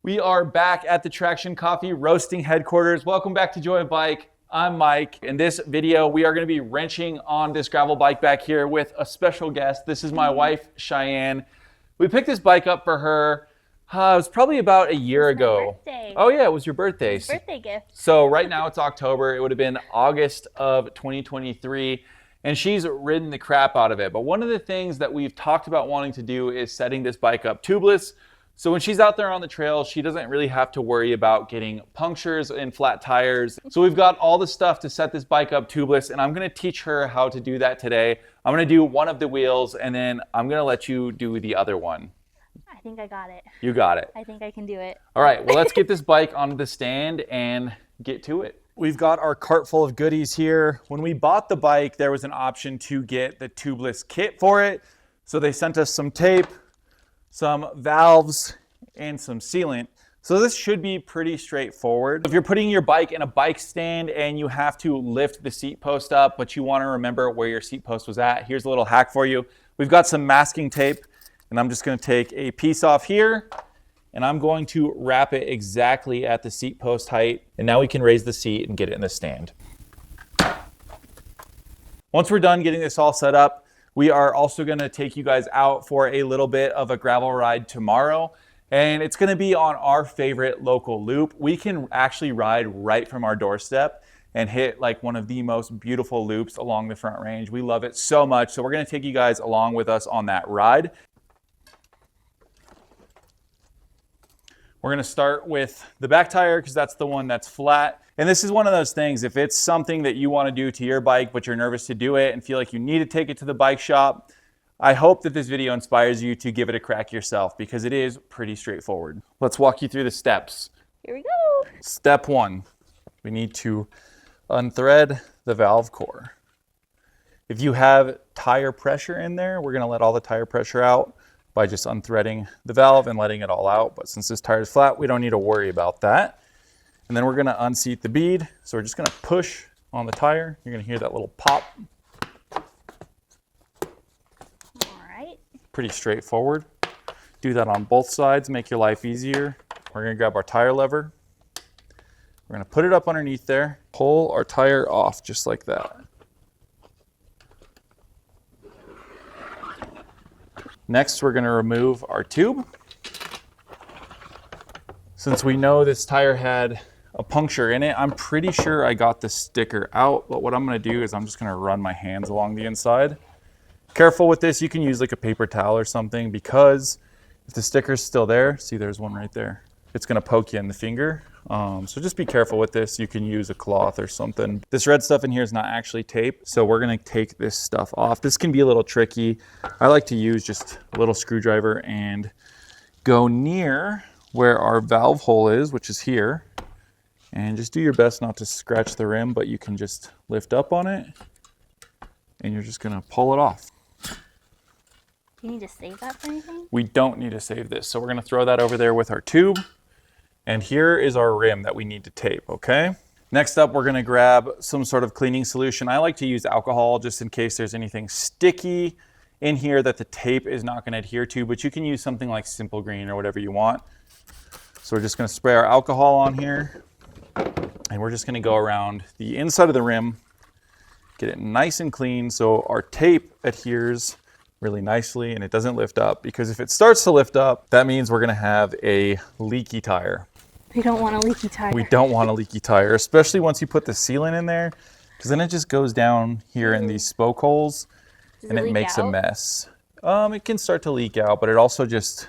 We are back at the Traction Coffee roasting headquarters. Welcome back to Joy of Bike. I'm Mike. In this video, we are going to be wrenching on this gravel bike back here with a special guest. This is my wife, Cheyenne. We picked this bike up for her. It was probably about a year ago. Birthday. Oh yeah, it was your birthday. Birthday gift. So right now it's October. It would have been August of 2023. And she's ridden the crap out of it. But one of the things that we've talked about wanting to do is setting this bike up tubeless. So when she's out there on the trail, she doesn't really have to worry about getting punctures and flat tires. So we've got all the stuff to set this bike up tubeless, and I'm gonna teach her how to do that today. I'm gonna do one of the wheels, and then I'm gonna let you do the other one. I think I got it. You got it. I think I can do it. All right, well, let's get this bike on the stand and get to it. We've got our cart full of goodies here. When we bought the bike, there was an option to get the tubeless kit for it. So they sent us some tape, some valves, and some sealant. So this should be pretty straightforward. If you're putting your bike in a bike stand and you have to lift the seat post up, but you want to remember where your seat post was at, here's a little hack for you. We've got some masking tape, and I'm just going to take a piece off here, and I'm going to wrap it exactly at the seat post height. And now we can raise the seat and get it in the stand. Once we're done getting this all set up, we are also going to take you guys out for a little bit of a gravel ride tomorrow. And it's going to be on our favorite local loop. We can actually ride right from our doorstep and hit like one of the most beautiful loops along the Front Range. We love it so much. So we're going to take you guys along with us on that ride. We're going to start with the back tire because that's the one that's flat. And this is one of those things, if it's something that you want to do to your bike, but you're nervous to do it and feel like you need to take it to the bike shop, I hope that this video inspires you to give it a crack yourself because it is pretty straightforward. Let's walk you through the steps. Here we go. Step one, we need to unthread the valve core. If you have tire pressure in there, we're going to let all the tire pressure out by just unthreading the valve and letting it all out. But since this tire is flat, we don't need to worry about that. And then we're going to unseat the bead. So we're just going to push on the tire. You're going to hear that little pop. Pretty straightforward. Do that on both sides, make your life easier. We're gonna grab our tire lever. We're gonna put it up underneath there, pull our tire off just like that. Next, we're gonna remove our tube. Since we know this tire had a puncture in it, I'm pretty sure I got the sticker out, but what I'm gonna do is I'm just gonna run my hands along the inside. Careful with this, you can use like a paper towel or something because if the sticker's still there, see there's one right there, it's gonna poke you in the finger. So just be careful with this. You can use a cloth or something. This red stuff in here is not actually tape, so we're gonna take this stuff off. This can be a little tricky. I like to use just a little screwdriver and go near where our valve hole is, which is here, and just do your best not to scratch the rim, but you can just lift up on it and you're just gonna pull it off. Do you need to save that for anything? We don't need to save this. So we're gonna throw that over there with our tube. And here is our rim that we need to tape, okay? Next up, we're gonna grab some sort of cleaning solution. I like to use alcohol just in case there's anything sticky in here that the tape is not gonna adhere to, but you can use something like Simple Green or whatever you want. So we're just gonna spray our alcohol on here and we're just gonna go around the inside of the rim, get it nice and clean so our tape adheres really nicely and it doesn't lift up, because if it starts to lift up, that means we're gonna have a leaky tire. We don't want a leaky tire. We don't want a leaky tire, especially once you put the sealant in there, because then it just goes down here in these spoke holes and it makes a mess. It can start to leak out, but it also just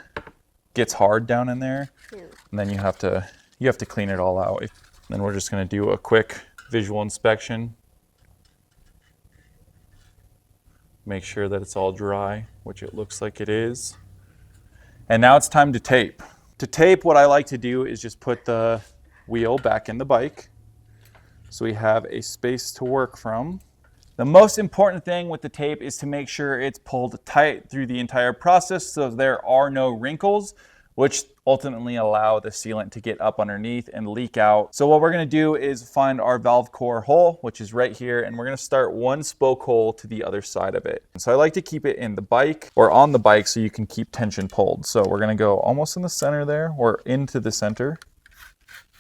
gets hard down in there. And then you have to clean it all out. Then we're just gonna do a quick visual inspection. Make sure that it's all dry, which it looks like it is. And now it's time to tape. To tape, what I like to do is just put the wheel back in the bike so we have a space to work from. The most important thing with the tape is to make sure it's pulled tight through the entire process so there are no wrinkles. which ultimately allow the sealant to get up underneath and leak out. So what we're gonna do is find our valve core hole, which is right here, and we're gonna start one spoke hole to the other side of it. So I like to keep it in the bike or on the bike so you can keep tension pulled. So we're gonna go almost in the center there, or into the center,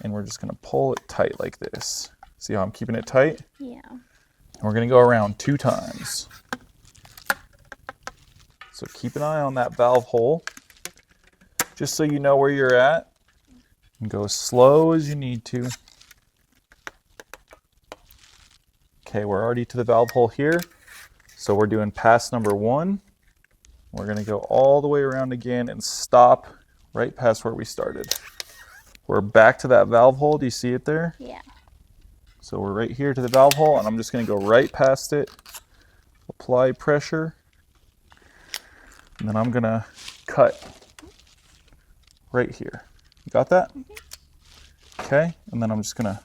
and we're just gonna pull it tight like this. See how I'm keeping it tight? Yeah. And we're gonna go around 2 times. So keep an eye on that valve hole, just so you know where you're at, and go as slow as you need to. Okay, we're already to the valve hole here. So we're doing pass number 1. We're gonna go all the way around again and stop right past where we started. We're back to that valve hole. Do you see it there? Yeah. So we're right here to the valve hole, and I'm just gonna go right past it, apply pressure, and then I'm gonna cut right here. You got that? Mm-hmm. Okay, and then I'm just gonna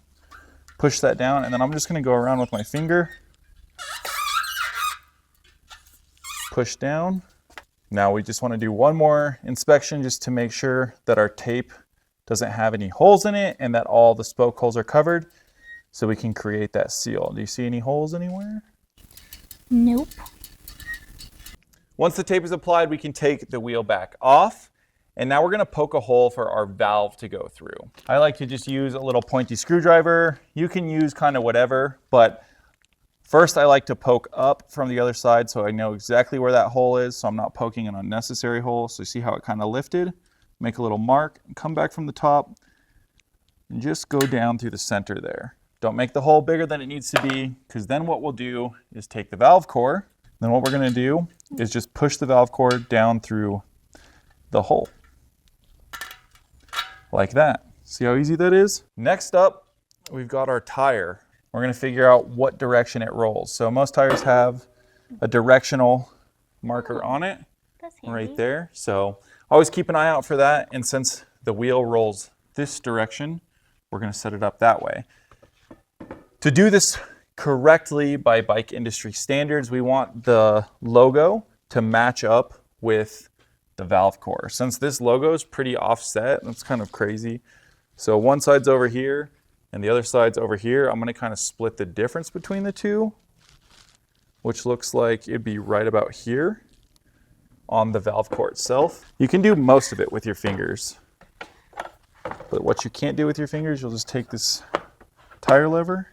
push that down, and then I'm just gonna go around with my finger, push down. Now we just wanna do one more inspection just to make sure that our tape doesn't have any holes in it and that all the spoke holes are covered so we can create that seal. Do you see any holes anywhere? Nope. Once the tape is applied, we can take the wheel back off. And now we're gonna poke a hole for our valve to go through. I like to just use a little pointy screwdriver. You can use kind of whatever, but first I like to poke up from the other side so I know exactly where that hole is, so I'm not poking an unnecessary hole. So see how it kind of lifted? Make a little mark and come back from the top and just go down through the center there. Don't make the hole bigger than it needs to be, because then what we'll do is take the valve core. Then what we're gonna do is just push the valve core down through the hole. Like that. See how easy that is? Next up, we've got our tire. We're gonna figure out what direction it rolls. So most tires have a directional marker on it. That's handy. Right there. So always keep an eye out for that. And since the wheel rolls this direction, we're gonna set it up that way. To do this correctly by bike industry standards, we want the logo to match up with the valve core. Since this logo is pretty offset, that's kind of crazy. So one side's over here and the other side's over here. I'm gonna kind of split the difference between the two, which looks like it'd be right about here on the valve core itself. You can do most of it with your fingers, but what you can't do with your fingers, you'll just take this tire lever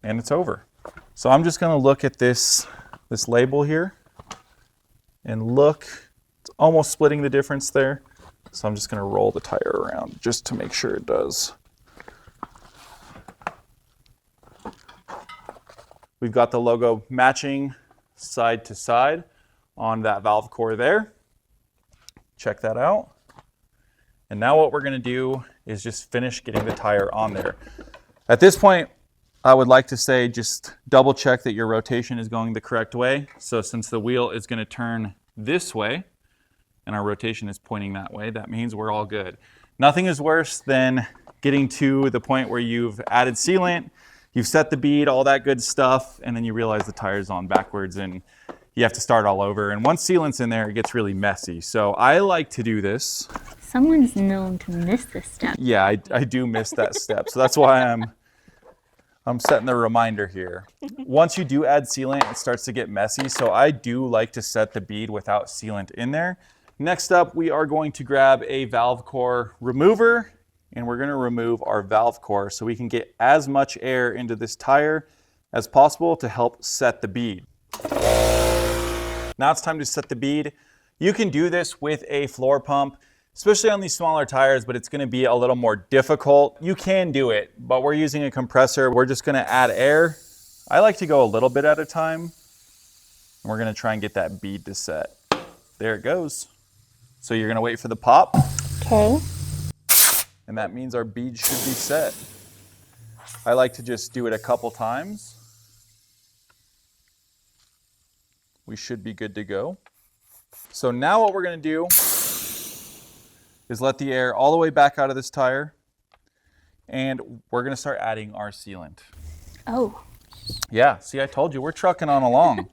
and it's over. So I'm just gonna look at this label here and look, it's almost splitting the difference there. So I'm just gonna roll the tire around just to make sure it does. We've got the logo matching side to side on that valve core there. Check that out. And now what we're gonna do is just finish getting the tire on there. At this point, I would like to say just double check that your rotation is going the correct way. So since the wheel is gonna turn this way and our rotation is pointing that way, that means we're all good. Nothing is worse than getting to the point where you've added sealant, you've set the bead, all that good stuff, and then you realize the tire's on backwards and you have to start all over. And once sealant's in there, it gets really messy. So I like to do this. Someone's known to miss this step. Yeah, I do miss that step. So that's why I'm setting the reminder here. Once you do add sealant, it starts to get messy. So I do like to set the bead without sealant in there. Next up, we are going to grab a valve core remover and we're gonna remove our valve core so we can get as much air into this tire as possible to help set the bead. Now it's time to set the bead. You can do this with a floor pump, especially on these smaller tires, but it's gonna be a little more difficult. You can do it, but we're using a compressor. We're just gonna add air. I like to go a little bit at a time, and we're gonna try and get that bead to set. There it goes. So you're gonna wait for the pop. Okay. And that means our bead should be set. I like to just do it a couple times. We should be good to go. So now what we're gonna do is let the air all the way back out of this tire, and we're gonna start adding our sealant. Oh. Yeah, see, I told you, we're trucking on along.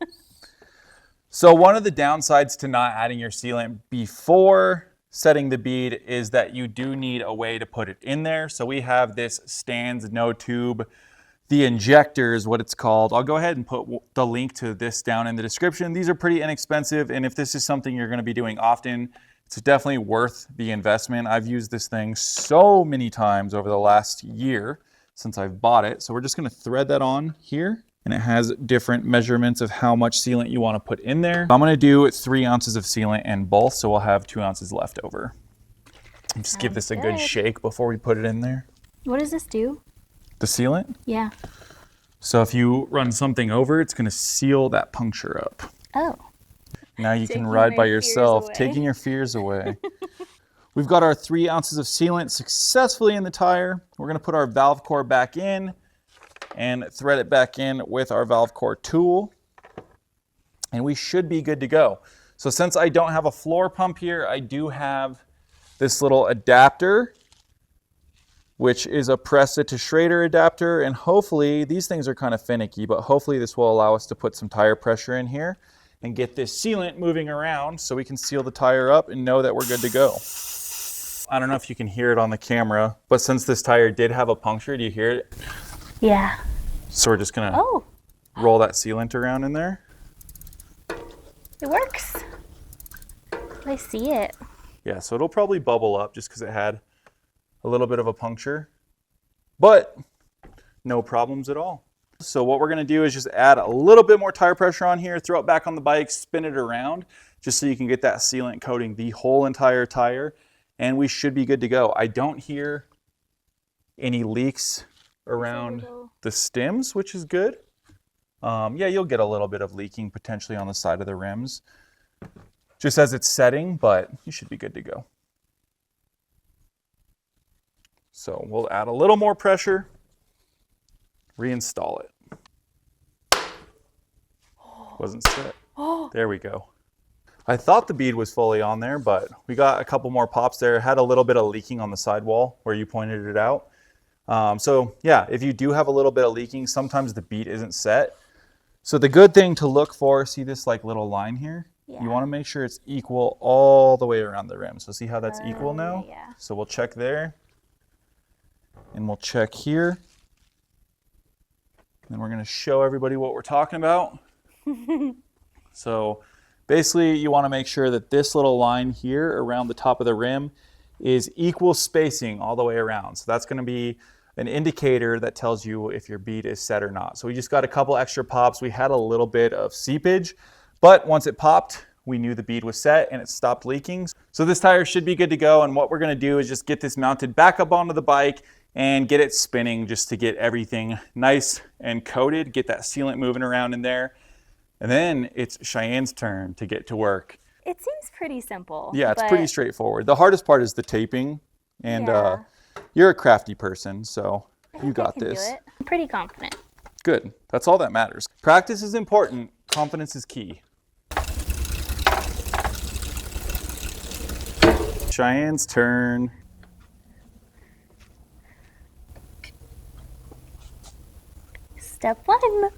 So one of the downsides to not adding your sealant before setting the bead is that you do need a way to put it in there. So we have this stands no tube. The injector is what it's called. I'll go ahead and put the link to this down in the description. These are pretty inexpensive, and if this is something you're going to be doing often, it's definitely worth the investment. I've used this thing so many times over the last year since I've bought it. So we're just going to thread that on here. And it has different measurements of how much sealant you want to put in there. I'm going to do 3 ounces of sealant in both, so we'll have 2 ounces left over. Just give this a good shake before we put it in there. What does this do? The sealant? Yeah. So if you run something over, it's going to seal that puncture up. Oh. Now you can ride by yourself, taking your fears away. We've got our 3 ounces of sealant successfully in the tire. We're going to put our valve core back in and thread it back in with our valve core tool, and we should be good to go. So since I don't have a floor pump here, I do have this little adapter, which is a press it to Schrader adapter, and hopefully, these things are kind of finicky, but hopefully this will allow us to put some tire pressure in here and get this sealant moving around so we can seal the tire up and know that we're good to go. I don't know if you can hear it on the camera, but since this tire did have a puncture, do you hear it? Yeah. So we're just gonna roll that sealant around in there. It works. I see it. Yeah, so it'll probably bubble up just because it had a little bit of a puncture, but no problems at all. So what we're gonna do is just add a little bit more tire pressure on here, throw it back on the bike, spin it around, just so you can get that sealant coating the whole entire tire, and we should be good to go. I don't hear any leaks around the stems, which is good. Yeah, you'll get a little bit of leaking potentially on the side of the rims just as it's setting, but you should be good to go. So we'll add a little more pressure, reinstall it. Wasn't set. There we go. I thought the bead was fully on there, but we got a couple more pops there. It had a little bit of leaking on the sidewall where you pointed it out. So yeah, if you do have a little bit of leaking, sometimes the bead isn't set. So the good thing to look for, see this like little line here? Yeah. You want to make sure it's equal all the way around the rim. So see how that's equal now? Yeah. So we'll check there. And we'll check here. And we're going to show everybody what we're talking about. So basically you want to make sure that this little line here around the top of the rim is equal spacing all the way around. So that's going to be an indicator that tells you if your bead is set or not. So we just got a couple extra pops. We had a little bit of seepage, but once it popped, we knew the bead was set and it stopped leaking. So this tire should be good to go. And what we're going to do is just get this mounted back up onto the bike and get it spinning just to get everything nice and coated, get that sealant moving around in there. And then it's Cheyenne's turn to get to work. It seems pretty simple. Yeah, it's pretty straightforward. The hardest part is the taping, and you're a crafty person, so you got this. Do it. I'm pretty confident. Good. That's all that matters. Practice is important. Confidence is key. Cheyenne's turn. Step 1.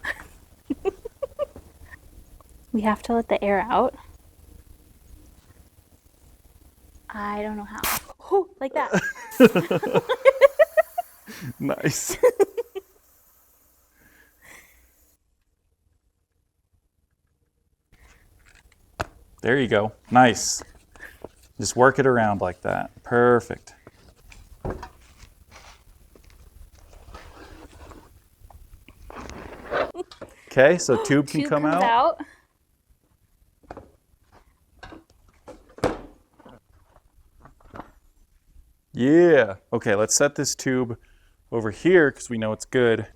We have to let the air out. I don't know how. Oh, like that. Nice. There you go. Nice. Just work it around like that. Perfect. Okay, so tube can come out. Yeah. Okay, let's set this tube over here because we know it's good.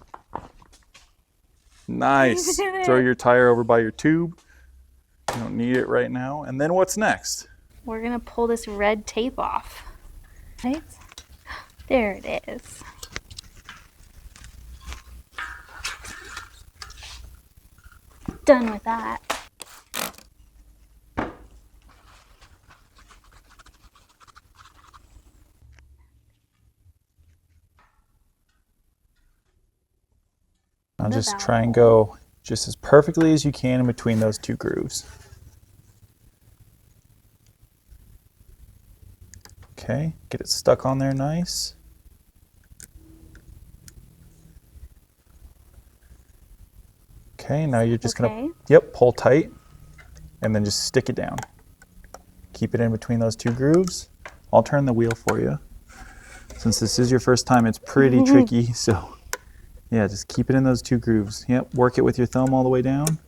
Nice. Throw your tire over by your tube. You don't need it right now. And then what's next? We're going to pull this red tape off. Right? There it is. Done with that. I'll just try and go just as perfectly as you can in between those two grooves. Okay, get it stuck on there nice. Okay, now you're just gonna, yep, pull tight and then just stick it down. Keep it in between those two grooves. I'll turn the wheel for you. Since this is your first time, it's pretty tricky, so yeah, just keep it in those two grooves. Yep, work it with your thumb all the way down.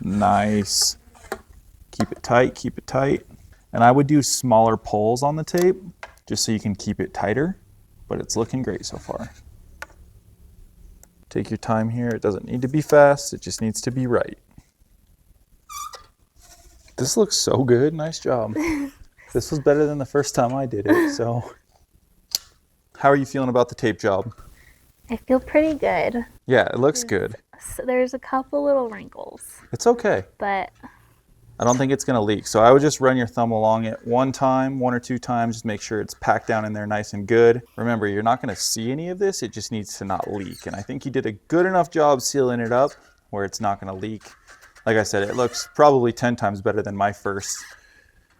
Nice. Keep it tight, keep it tight. And I would do smaller pulls on the tape, just so you can keep it tighter, but it's looking great so far. Take your time here. It doesn't need to be fast, it just needs to be right. This looks so good, nice job. This was better than the first time I did it, so. How are you feeling about the tape job? I feel pretty good. Yeah, it looks good. So there's a couple little wrinkles. It's okay. But I don't think it's gonna leak. So I would just run your thumb along it one or two times, just make sure it's packed down in there nice and good. Remember, you're not gonna see any of this, it just needs to not leak. And I think you did a good enough job sealing it up where it's not gonna leak. Like I said, it looks probably 10 times better than my first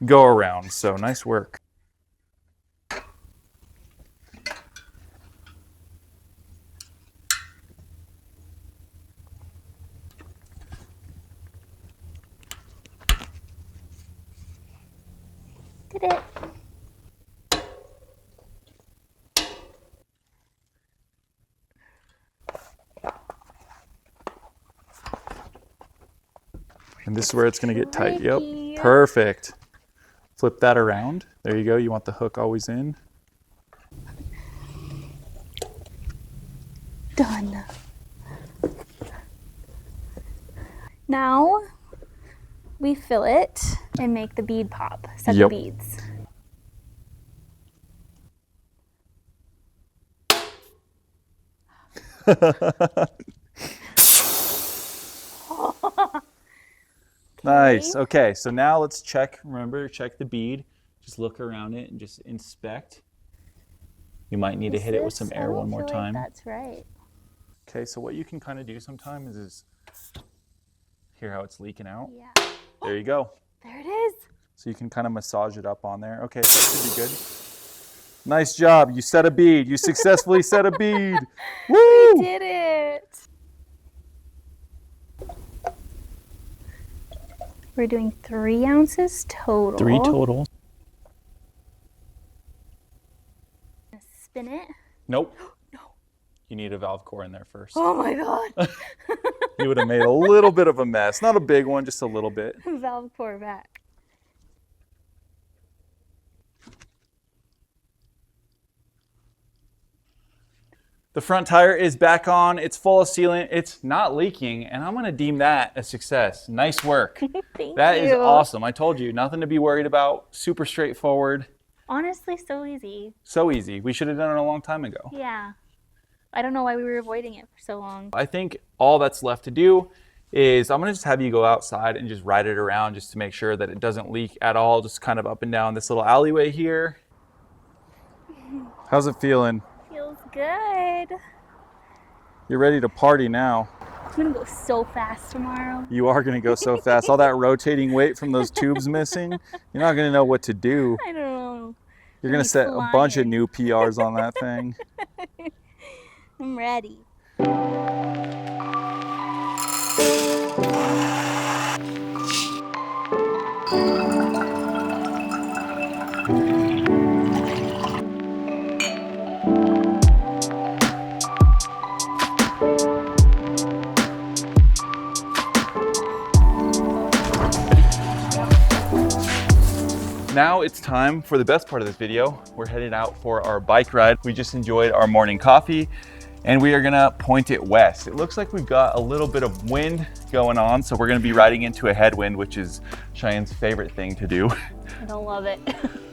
go around, so nice work. did it. And this is where it's going to get tight. Tricky. Yep, perfect. Flip that around. There you go. You want the hook always in. Done. Now we fill it and make the bead pop. Set the beads. Nice. Okay, so now let's check. Remember, check the bead. Just look around it and just inspect. You might need to hit it with some air one more time. That's right. Okay, so what you can kind of do sometimes is hear how it's leaking out. Yeah. There you go. There it is. So you can kind of massage it up on there. Okay, that should be good. Nice job. You set a bead. You successfully set a bead. Woo! We did it. We're doing 3 ounces total. 3 total. Spin it. Nope. No. You need a valve core in there first. Oh my God. You would have made a little bit of a mess. Not a big one, just a little bit. Valve core back. The front tire is back on. It's full of sealant. It's not leaking, and I'm going to deem that a success. Nice work. Thank That you. is awesome. I told you, nothing to be worried about. Super straightforward. Honestly, so easy. So easy. We should have done it a long time ago. Yeah. I don't know why we were avoiding it for so long. I think all that's left to do is I'm going to just have you go outside and just ride it around just to make sure that it doesn't leak at all. Just kind of up and down this little alleyway here. How's it feeling? Feels good. You're ready to party now. I'm gonna go so fast tomorrow. You are going to go so fast. All that rotating weight from those tubes missing, you're not going to know what to do. I don't know. You're going to set a bunch of new PRs on that thing. I'm ready. Now it's time for the best part of this video. We're headed out for our bike ride. We just enjoyed our morning coffee and we are gonna point it west. It looks like we've got a little bit of wind going on, so we're gonna be riding into a headwind, which is Cheyenne's favorite thing to do. I don't love it.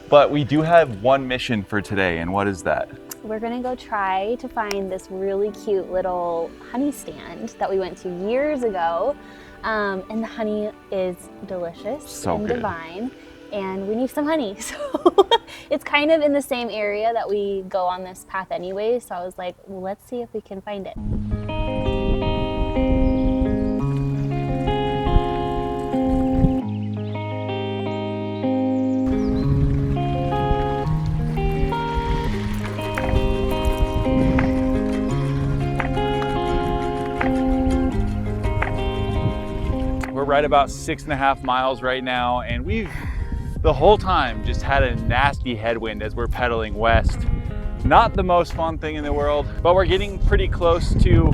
But we do have one mission for today, and what is that? We're gonna go try to find this really cute little honey stand that we went to years ago. And the honey is delicious and divine. And we need some honey. So it's kind of in the same area that we go on this path anyway. So I was like, well, let's see if we can find it. right about 6.5 miles right now, and we've the whole time just had a nasty headwind as we're pedaling west. Not the most fun thing in the world, but we're getting pretty close to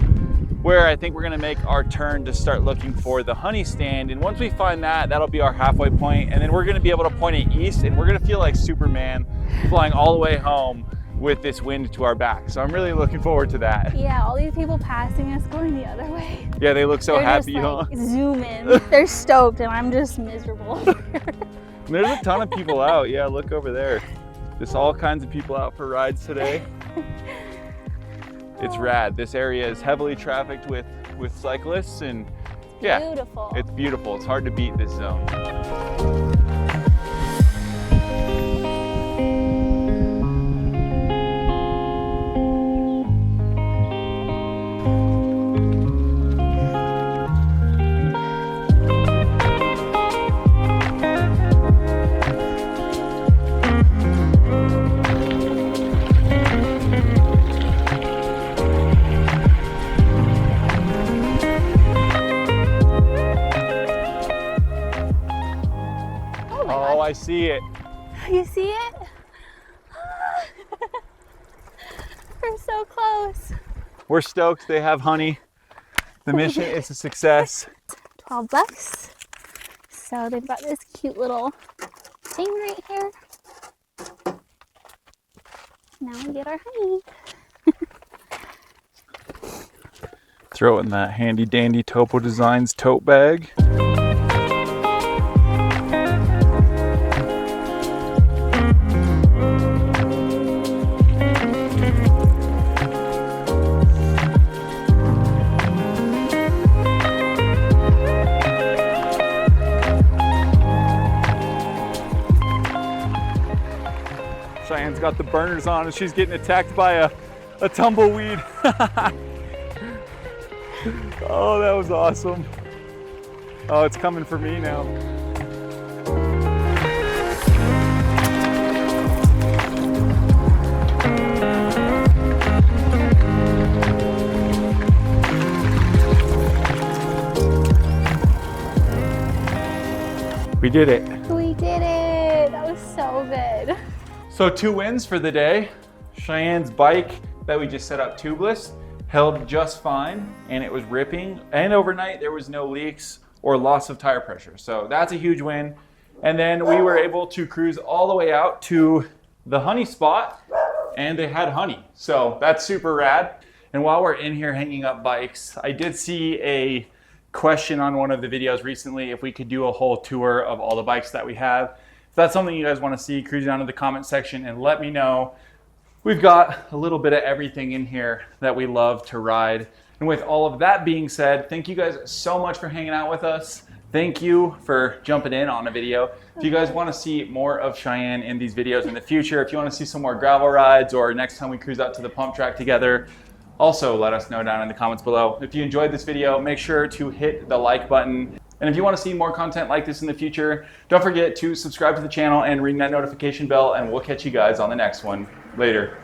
where I think we're gonna make our turn to start looking for the honey stand. And once we find that, that'll be our halfway point, and then we're gonna be able to point it east, and we're gonna feel like Superman flying all the way home with this wind to our back. So I'm really looking forward to that. Yeah, all these people passing us going the other way. Yeah, they look so They're happy, just, like, huh? zoom in. They're stoked, and I'm just miserable. There's a ton of people out. Yeah, look over there. There's all kinds of people out for rides today. It's rad. This area is heavily trafficked with cyclists, and yeah, beautiful. It's beautiful. It's hard to beat this zone. Oh, I see it. You see it? We're so close. We're stoked. They have honey. The mission is a success. $12. So they've got this cute little thing right here. Now we get our honey. Throw it in that handy dandy Topo Designs tote bag. Cheyenne's got the burners on and she's getting attacked by a tumbleweed. Oh, that was awesome. Oh, it's coming for me now. We did it. We did it. That was so good. So 2 wins for the day. Cheyenne's bike that we just set up tubeless held just fine, and it was ripping. And overnight there was no leaks or loss of tire pressure. So that's a huge win. And then we were able to cruise all the way out to the honey spot, and they had honey. So that's super rad. And while we're in here hanging up bikes, I did see a question on one of the videos recently if we could do a whole tour of all the bikes that we have. If that's something you guys want to see, cruise down to the comment section and let me know. We've got a little bit of everything in here that we love to ride. And with all of that being said, thank you guys so much for hanging out with us. Thank you for jumping in on a video. If you guys want to see more of Cheyenne in these videos in the future, if you want to see some more gravel rides or next time we cruise out to the pump track together, also let us know down in the comments below. If you enjoyed this video, make sure to hit the like button. And if you want to see more content like this in the future, don't forget to subscribe to the channel and ring that notification bell, and we'll catch you guys on the next one. Later.